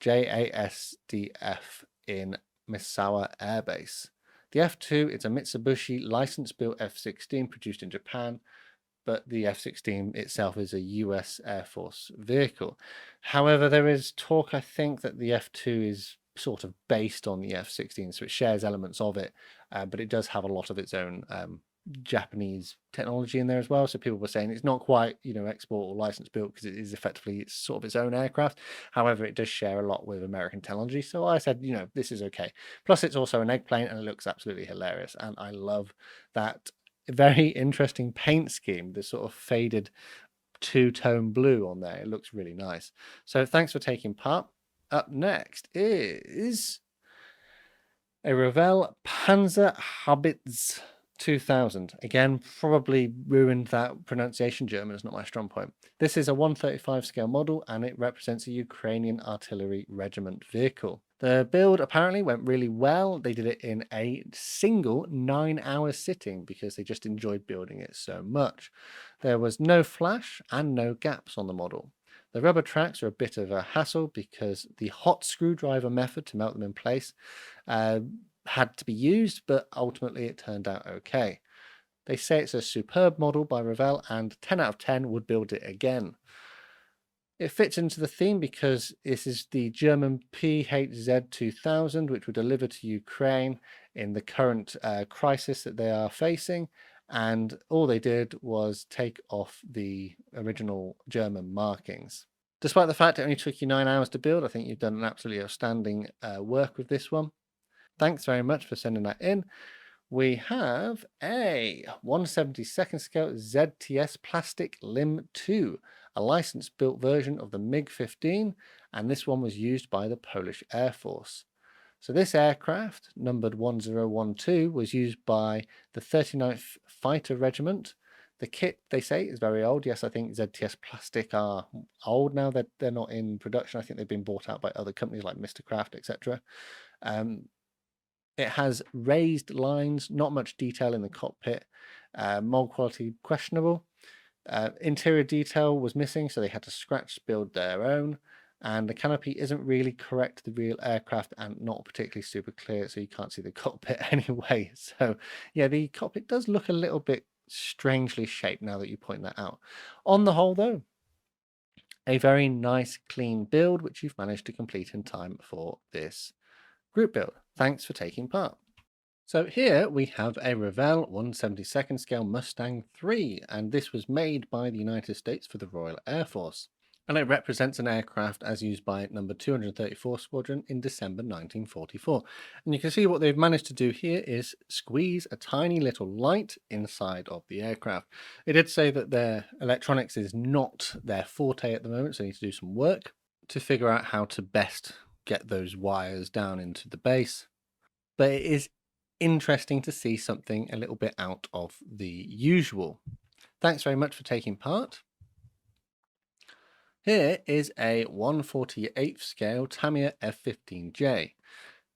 JASDF in Misawa Air Base. The F2 is a Mitsubishi license-built F-16 produced in Japan, but the F-16 itself is a US Air Force vehicle. However, there is talk, I think, that the F2 is sort of based on the F-16, so it shares elements of it, but it does have a lot of its own Japanese technology in there as well. So people were saying it's not quite, export or license built, because it is effectively sort of its own aircraft. However, it does share a lot with American technology. So I said, this is okay. Plus, it's also an eggplane, and it looks absolutely hilarious. And I love that very interesting paint scheme, the sort of faded two-tone blue on there. It looks really nice. So thanks for taking part. Up next is a Revell Panzer Habits 2000. Again, probably ruined that pronunciation. German is not my strong point. This is a 135 scale model, and it represents a Ukrainian artillery regiment vehicle. The build apparently went really well. They did it in a single 9-hour sitting because they just enjoyed building it so much. There was no flash and no gaps on the model. The rubber tracks are a bit of a hassle because the hot screwdriver method to melt them in place had to be used, but ultimately it turned out okay. They say it's a superb model by Revell and 10 out of 10 would build it again. It fits into the theme because this is the German PHZ-2000, which were delivered to Ukraine in the current crisis that they are facing. And all they did was take off the original German markings. Despite the fact it only took you 9 hours to build, I think you've done an absolutely outstanding work with this one. Thanks very much for sending that in. We have a 1/72nd scale ZTS plastic Limb 2, a licensed built version of the MiG-15, and this one was used by the Polish Air Force. So this aircraft, numbered 1012, was used by the 39th Fighter Regiment. The kit, they say, is very old. Yes, I think ZTS plastic are old now. They're not in production. I think they've been bought out by other companies like Mr. Craft, etc. It has raised lines, not much detail in the cockpit, mold quality questionable. Interior detail was missing, so they had to scratch build their own. And the canopy isn't really correct to the real aircraft and not particularly super clear, so you can't see the cockpit anyway. So yeah, the cockpit does look a little bit strangely shaped now that you point that out. On the whole though, a very nice clean build, which you've managed to complete in time for this group build. Thanks for taking part. So here we have a Revell 1/72nd scale Mustang 3, and this was made by the United States for the Royal Air Force. And it represents an aircraft as used by number 234 Squadron in December 1944. And you can see what they've managed to do here is squeeze a tiny little light inside of the aircraft. It did say that their electronics is not their forte at the moment, so they need to do some work to figure out how to best get those wires down into the base. But it is interesting to see something a little bit out of the usual. Thanks very much for taking part. Here is a 1/48th scale Tamiya F-15J.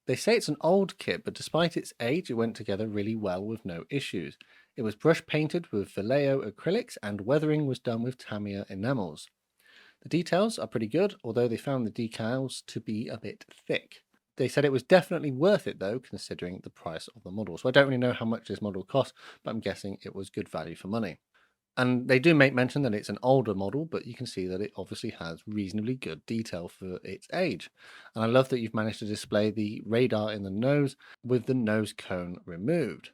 They say it's an old kit, but despite its age, it went together really well with no issues. It was brush painted with Vallejo acrylics and weathering was done with Tamiya enamels. The details are pretty good, although they found the decals to be a bit thick. They said it was definitely worth it though, considering the price of the model. So I don't really know how much this model cost, but I'm guessing it was good value for money. And they do make mention that it's an older model, but you can see that it obviously has reasonably good detail for its age. And I love that you've managed to display the radar in the nose with the nose cone removed.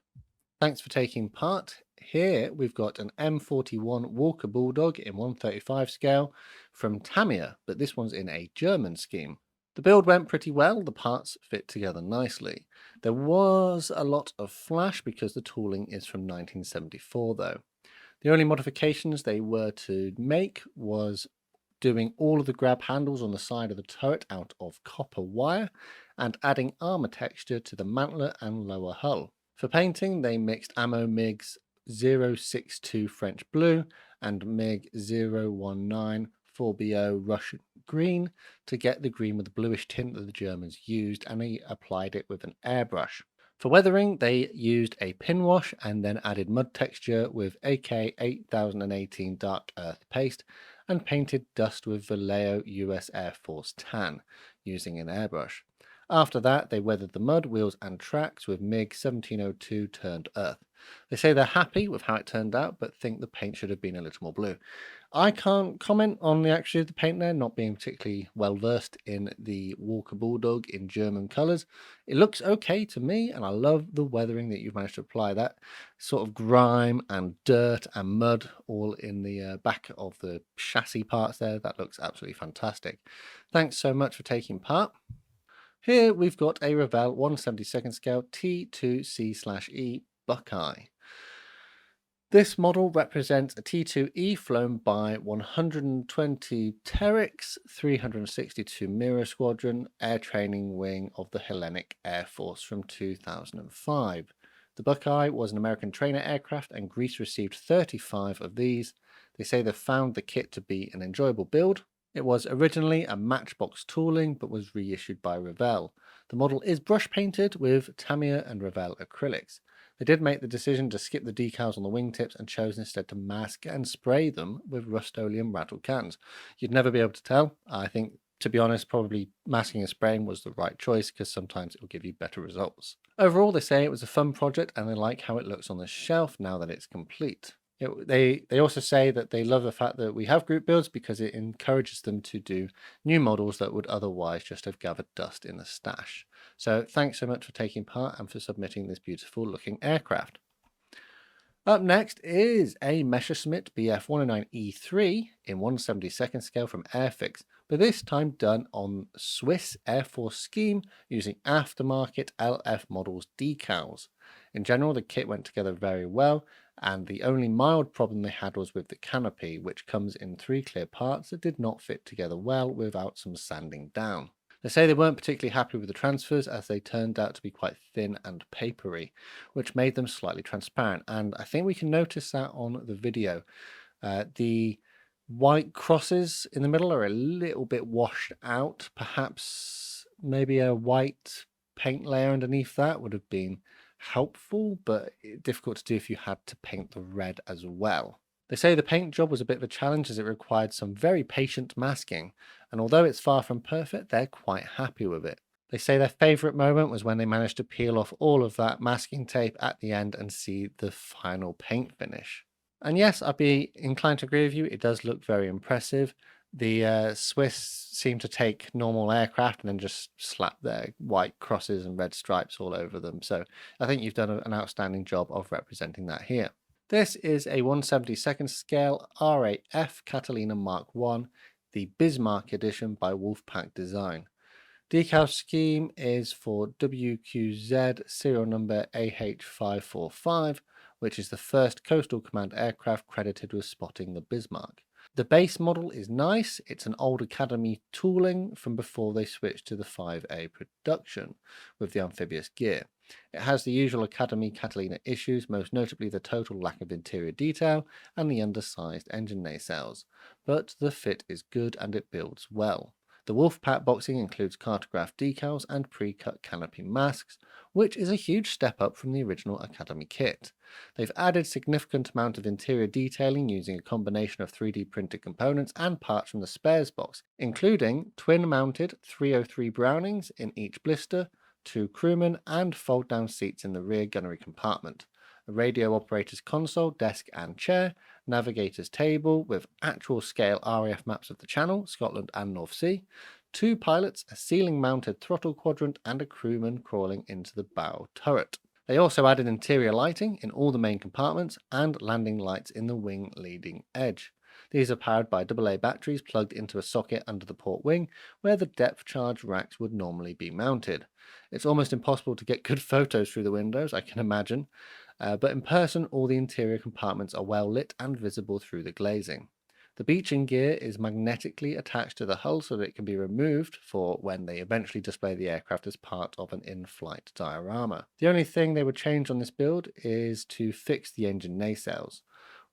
Thanks for taking part. Here we've got an M41 Walker Bulldog in 1/35 scale from Tamiya, but this one's in a German scheme. The build went pretty well, the parts fit together nicely. There was a lot of flash because the tooling is from 1974 though. The only modifications they were to make was doing all of the grab handles on the side of the turret out of copper wire and adding armor texture to the mantler and lower hull. For painting, they mixed ammo MiGs 062 French Blue and MiG 019 4BO Russian Green to get the green with the bluish tint that the Germans used, and they applied it with an airbrush. For weathering, they used a pin wash and then added mud texture with AK 8018 Dark Earth paste and painted dust with Vallejo US Air Force tan using an airbrush. After that, they weathered the mud, wheels and tracks with MiG 1702 turned earth. They say they're happy with how it turned out, but think the paint should have been a little more blue. I can't comment on the paint there, not being particularly well versed in the Walker Bulldog in German colours. It looks okay to me, and I love the weathering that you've managed to apply. That sort of grime and dirt and mud all in the back of the chassis parts there. That looks absolutely fantastic. Thanks so much for taking part. Here we've got a Revell 1/72nd scale T2C/E Buckeye. This model represents a T2E flown by 120 Terex 362 Mirror Squadron Air Training Wing of the Hellenic Air Force from 2005. The Buckeye was an American trainer aircraft and Greece received 35 of these. They say they found the kit to be an enjoyable build. It was originally a Matchbox tooling but was reissued by Revell. The model is brush painted with Tamiya and Revell acrylics. They did make the decision to skip the decals on the wingtips and chose instead to mask and spray them with Rust-Oleum rattle cans. You'd never be able to tell. I think, to be honest, probably masking and spraying was the right choice because sometimes it will give you better results. Overall, they say it was a fun project and they like how it looks on the shelf now that it's complete. They also say that they love the fact that we have group builds because it encourages them to do new models that would otherwise just have gathered dust in the stash. So thanks so much for taking part and for submitting this beautiful looking aircraft. Up next is a Messerschmitt Bf 109E3 in 1/72nd scale from Airfix, but this time done on Swiss Air Force scheme using aftermarket LF Models decals. In general, the kit went together very well, and the only mild problem they had was with the canopy, which comes in 3 clear parts that did not fit together well without some sanding down. They say they weren't particularly happy with the transfers as they turned out to be quite thin and papery, which made them slightly transparent, and I think we can notice that on the video. The white crosses in the middle are a little bit washed out. Perhaps maybe a white paint layer underneath that would have been helpful, but difficult to do if you had to paint the red as well. They say the paint job was a bit of a challenge as it required some very patient masking, and although it's far from perfect, they're quite happy with it. They say their favourite moment was when they managed to peel off all of that masking tape at the end and see the final paint finish. And yes, I'd be inclined to agree with you, it does look very impressive. The Swiss seem to take normal aircraft and then just slap their white crosses and red stripes all over them. So I think you've done an outstanding job of representing that here. This is a 1/72nd scale RAF Catalina Mark I, the Bismarck edition by Wolfpack Design. Decal scheme is for WQZ serial number AH545, which is the first Coastal Command aircraft credited with spotting the Bismarck. The base model is nice. It's an old Academy tooling from before they switched to the 5A production with the amphibious gear. It has the usual Academy Catalina issues, most notably the total lack of interior detail and the undersized engine nacelles, but the fit is good and it builds well. The Wolfpack boxing includes cartograph decals and pre-cut canopy masks, which is a huge step up from the original Academy kit. They've added significant amount of interior detailing using a combination of 3D printed components and parts from the spares box, including twin-mounted 303 Brownings in each blister, 2 crewmen, and fold-down seats in the rear gunnery compartment, a radio operator's console, desk and chair, navigator's table with actual scale RAF maps of the Channel, Scotland and North Sea, 2 pilots, a ceiling-mounted throttle quadrant, and a crewman crawling into the bow turret. They also added interior lighting in all the main compartments and landing lights in the wing leading edge. These are powered by AA batteries plugged into a socket under the port wing, where the depth charge racks would normally be mounted. It's almost impossible to get good photos through the windows, I can imagine, but in person all the interior compartments are well lit and visible through the glazing. The beaching gear is magnetically attached to the hull so that it can be removed for when they eventually display the aircraft as part of an in-flight diorama. The only thing they would change on this build is to fix the engine nacelles.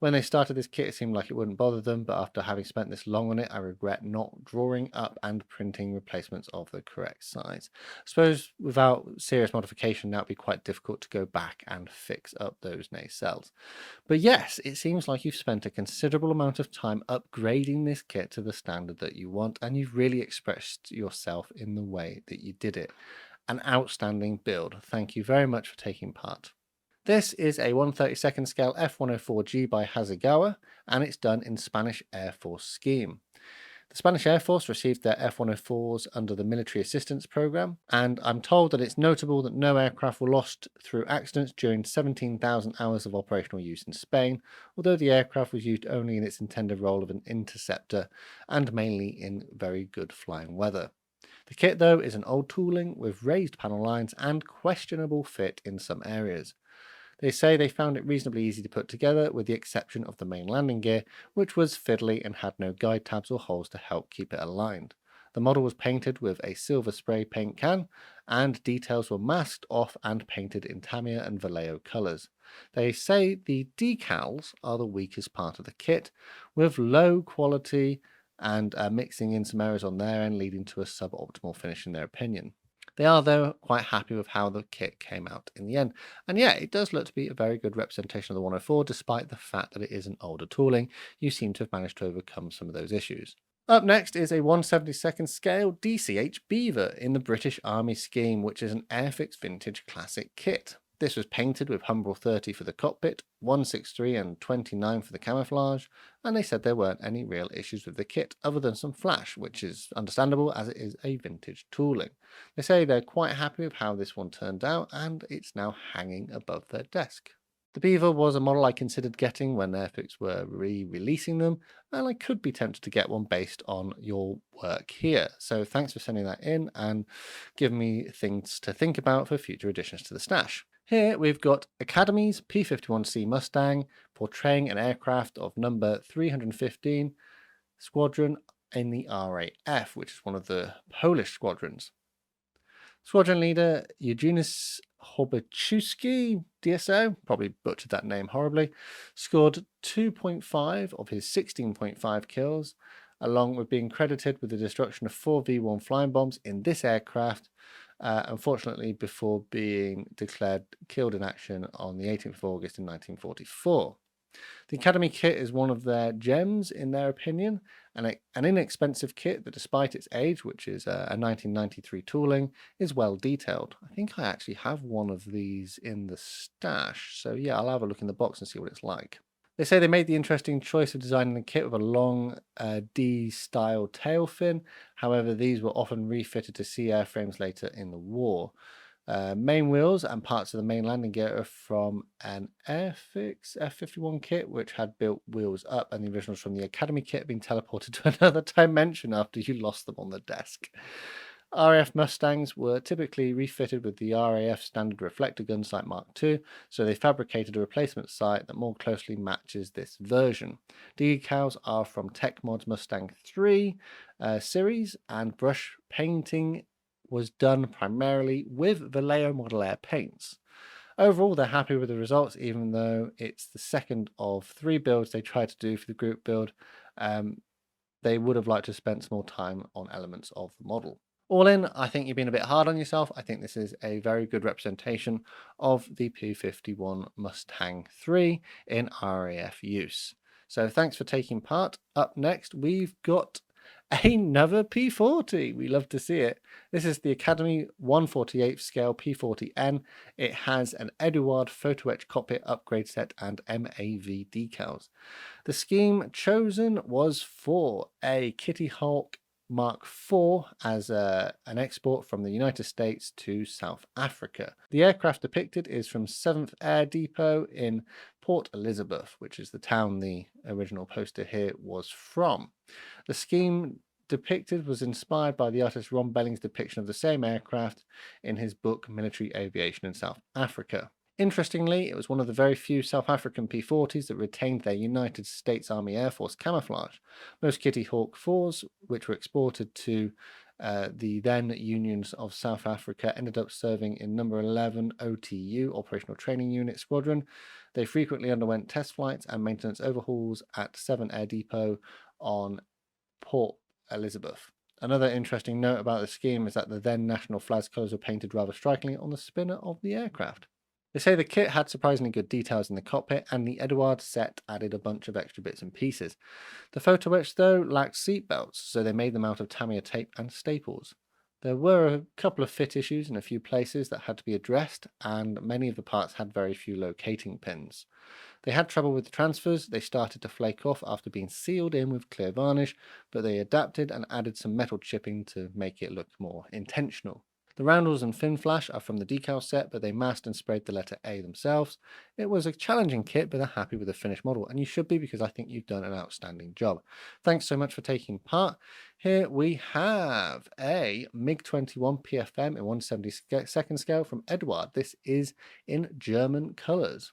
When they started this kit, it seemed like it wouldn't bother them, but after having spent this long on it, I regret not drawing up and printing replacements of the correct size. I suppose without serious modification, that would be quite difficult to go back and fix up those nacelles. But yes, it seems like you've spent a considerable amount of time upgrading this kit to the standard that you want, and you've really expressed yourself in the way that you did it. An outstanding build. Thank you very much for taking part. This is a 1/32nd scale F-104G by Hasegawa, and it's done in Spanish Air Force scheme. The Spanish Air Force received their F-104s under the Military Assistance Program, and I'm told that it's notable that no aircraft were lost through accidents during 17,000 hours of operational use in Spain, although the aircraft was used only in its intended role of an interceptor and mainly in very good flying weather. The kit, though, is an old tooling with raised panel lines and questionable fit in some areas. They say they found it reasonably easy to put together, with the exception of the main landing gear, which was fiddly and had no guide tabs or holes to help keep it aligned. The model was painted with a silver spray paint can, and details were masked off and painted in Tamiya and Vallejo colours. They say the decals are the weakest part of the kit, with low quality and mixing in some errors on their end, leading to a suboptimal finish in their opinion. They are, though, quite happy with how the kit came out in the end. And yeah, it does look to be a very good representation of the 104, despite the fact that it is an older tooling. You seem to have managed to overcome some of those issues. Up next is a 1/72nd scale DCH Beaver in the British Army scheme, which is an Airfix Vintage Classic kit. This was painted with Humbrol 30 for the cockpit, 163 and 29 for the camouflage, and they said there weren't any real issues with the kit other than some flash, which is understandable as it is a vintage tooling. They say they're quite happy with how this one turned out, and it's now hanging above their desk. The Beaver was a model I considered getting when Airfix were re-releasing them, and I could be tempted to get one based on your work here. So thanks for sending that in and giving me things to think about for future additions to the stash. Here we've got Academy's P-51C Mustang portraying an aircraft of number 315 squadron in the RAF, which is one of the Polish squadrons. Squadron leader Eugeniusz Horbaczewski, DSO, probably butchered that name horribly, scored 2.5 of his 16.5 kills, along with being credited with the destruction of 4 V-1 flying bombs in this aircraft, unfortunately before being declared killed in action on the 18th of August in 1944. The Academy kit is one of their gems in their opinion, and an inexpensive kit that despite its age, which is a 1993 tooling, is well detailed. I think I actually have one of these in the stash, so yeah, I'll have a look in the box and see what it's like. They say they made the interesting choice of designing the kit with a long D-style tail fin. However, these were often refitted to sea airframes later in the war. Main wheels and parts of the main landing gear are from an Airfix F-51 kit, which had built wheels up, and the originals from the Academy kit being teleported to another dimension after you lost them on the desk. RAF Mustangs were typically refitted with the RAF standard reflector gun sight Mark II, so they fabricated a replacement sight that more closely matches this version. Decals are from TechMod's Mustang 3 series, and brush painting was done primarily with Vallejo Model Air paints. Overall, they're happy with the results, even though it's the second of 3 builds they tried to do for the group build. They would have liked to spend some more time on elements of the model. All in, I think you've been a bit hard on yourself. I think this is a very good representation of the P-51 Mustang 3 in RAF use. So thanks for taking part. Up next, we've got another P40. We love to see it. This is the Academy 1/48 scale P40N. It has an Eduard photo etch cockpit upgrade set and MAV decals. The scheme chosen was for a Kitty Hawk Mark IV as an export from the United States to South Africa. The aircraft depicted is from 7th Air Depot in Port Elizabeth, which is the town the original poster here was from. The scheme depicted was inspired by the artist Ron Belling's depiction of the same aircraft in his book Military Aviation in South Africa. Interestingly, it was one of the very few South African P-40s that retained their United States Army Air Force camouflage. Most Kitty Hawk 4s, which were exported to the then Unions of South Africa, ended up serving in number 11 OTU, Operational Training Unit Squadron. They frequently underwent test flights and maintenance overhauls at 7 Air Depot on Port Elizabeth. Another interesting note about the scheme is that the then national flag's colours were painted rather strikingly on the spinner of the aircraft. They say the kit had surprisingly good details in the cockpit, and the Eduard set added a bunch of extra bits and pieces. The photo etch, though, lacked seatbelts, so they made them out of Tamiya tape and staples. There were a couple of fit issues in a few places that had to be addressed, and many of the parts had very few locating pins. They had trouble with the transfers. They started to flake off after being sealed in with clear varnish, but they adapted and added some metal chipping to make it look more intentional. The roundels and fin flash are from the decal set, but they masked and sprayed the letter A themselves. It was a challenging kit, but they're happy with the finished model, and you should be because I think you've done an outstanding job. Thanks so much for taking part. Here we have a MiG-21 PFM in 1/72nd scale from Eduard. This is in German colours.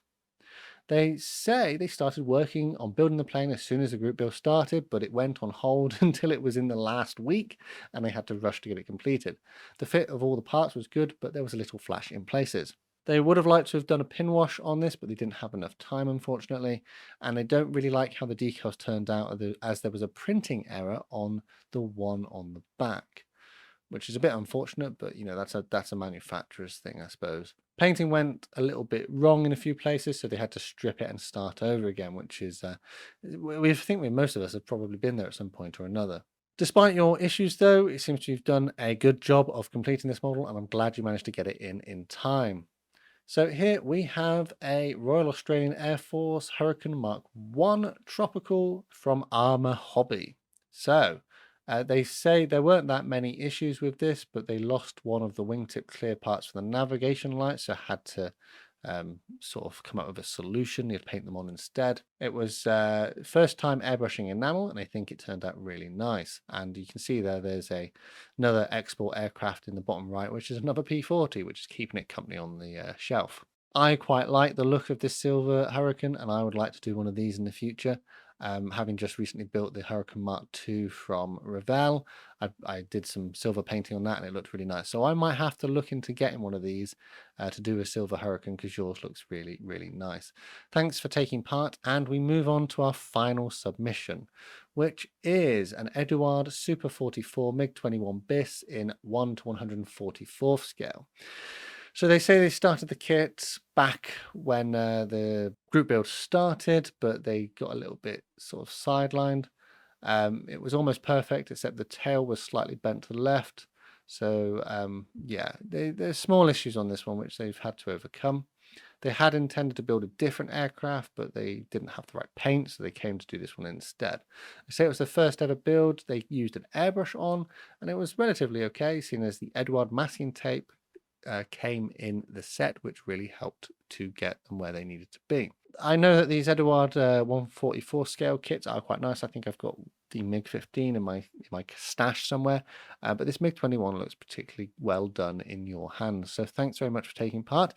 They say they started working on building the plane as soon as the group build started, but it went on hold until it was in the last week, and they had to rush to get it completed. The fit of all the parts was good, but there was a little flash in places. They would have liked to have done a pin wash on this, but they didn't have enough time, unfortunately, and they don't really like how the decals turned out, as there was a printing error on the one on the back. which is a bit unfortunate, but you know, that's a manufacturer's thing, I suppose. Painting went a little bit wrong in a few places, so they had to strip it and start over again, which is, most of us have probably been there at some point or another. Despite your issues, though, it seems you've done a good job of completing this model, and I'm glad you managed to get it in time. So here we have a Royal Australian Air Force Hurricane Mark 1 Tropical from Armour Hobby. So they say there weren't that many issues with this, but they lost one of the wingtip clear parts for the navigation light, so had to sort of come up with a solution. You'd paint them on instead. It was first time airbrushing enamel, and I think it turned out really nice. And you can see there's another export aircraft in the bottom right, which is another P40, which is keeping it company on the shelf. I quite like the look of this silver Hurricane, and I would like to do one of these in the future. Having just recently built the Hurricane Mark II from Revell, I did some silver painting on that and it looked really nice. So I might have to look into getting one of these to do a silver Hurricane, because yours looks really, really nice. Thanks for taking part, and we move on to our final submission, which is an Eduard Super 44 MiG-21 bis in 1 to 144th scale. So they say they started the kit back when the group build started, but they got a little bit sort of sidelined. It was almost perfect, except the tail was slightly bent to the left. So yeah, there's small issues on this one, which they've had to overcome. They had intended to build a different aircraft, but they didn't have the right paint, so they came to do this one instead. They say it was the first ever build they used an airbrush on, and it was relatively okay, seeing as the Eduard masking tape came in the set, which really helped to get them where they needed to be. I know that these Eduard 144 scale kits are quite nice. I think I've got the MiG-15 in my stash somewhere, but this MiG-21 looks particularly well done in your hands. So thanks very much for taking part.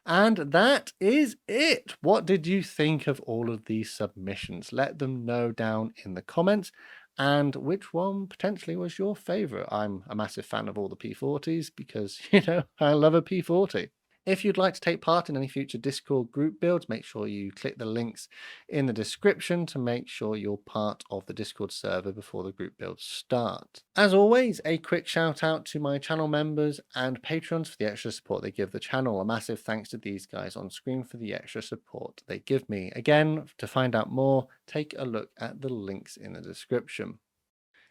And that is it. What did you think of all of these submissions? Let them know down in the comments. And which one potentially was your favorite? I'm a massive fan of all the P40s because, you know, I love a P40. If you'd like to take part in any future Discord group builds, make sure you click the links in the description to make sure you're part of the Discord server before the group builds start. As always, a quick shout out to my channel members and patrons for the extra support they give the channel. A massive thanks to these guys on screen for the extra support they give me. Again, to find out more, take a look at the links in the description.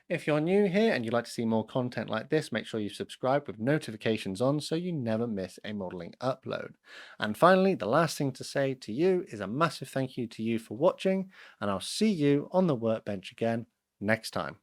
If you're new here and you'd like to see more content like this, make sure you subscribe with notifications on so you never miss a modeling upload. And finally, the last thing to say to you is a massive thank you to you for watching, and I'll see you on the workbench again next time.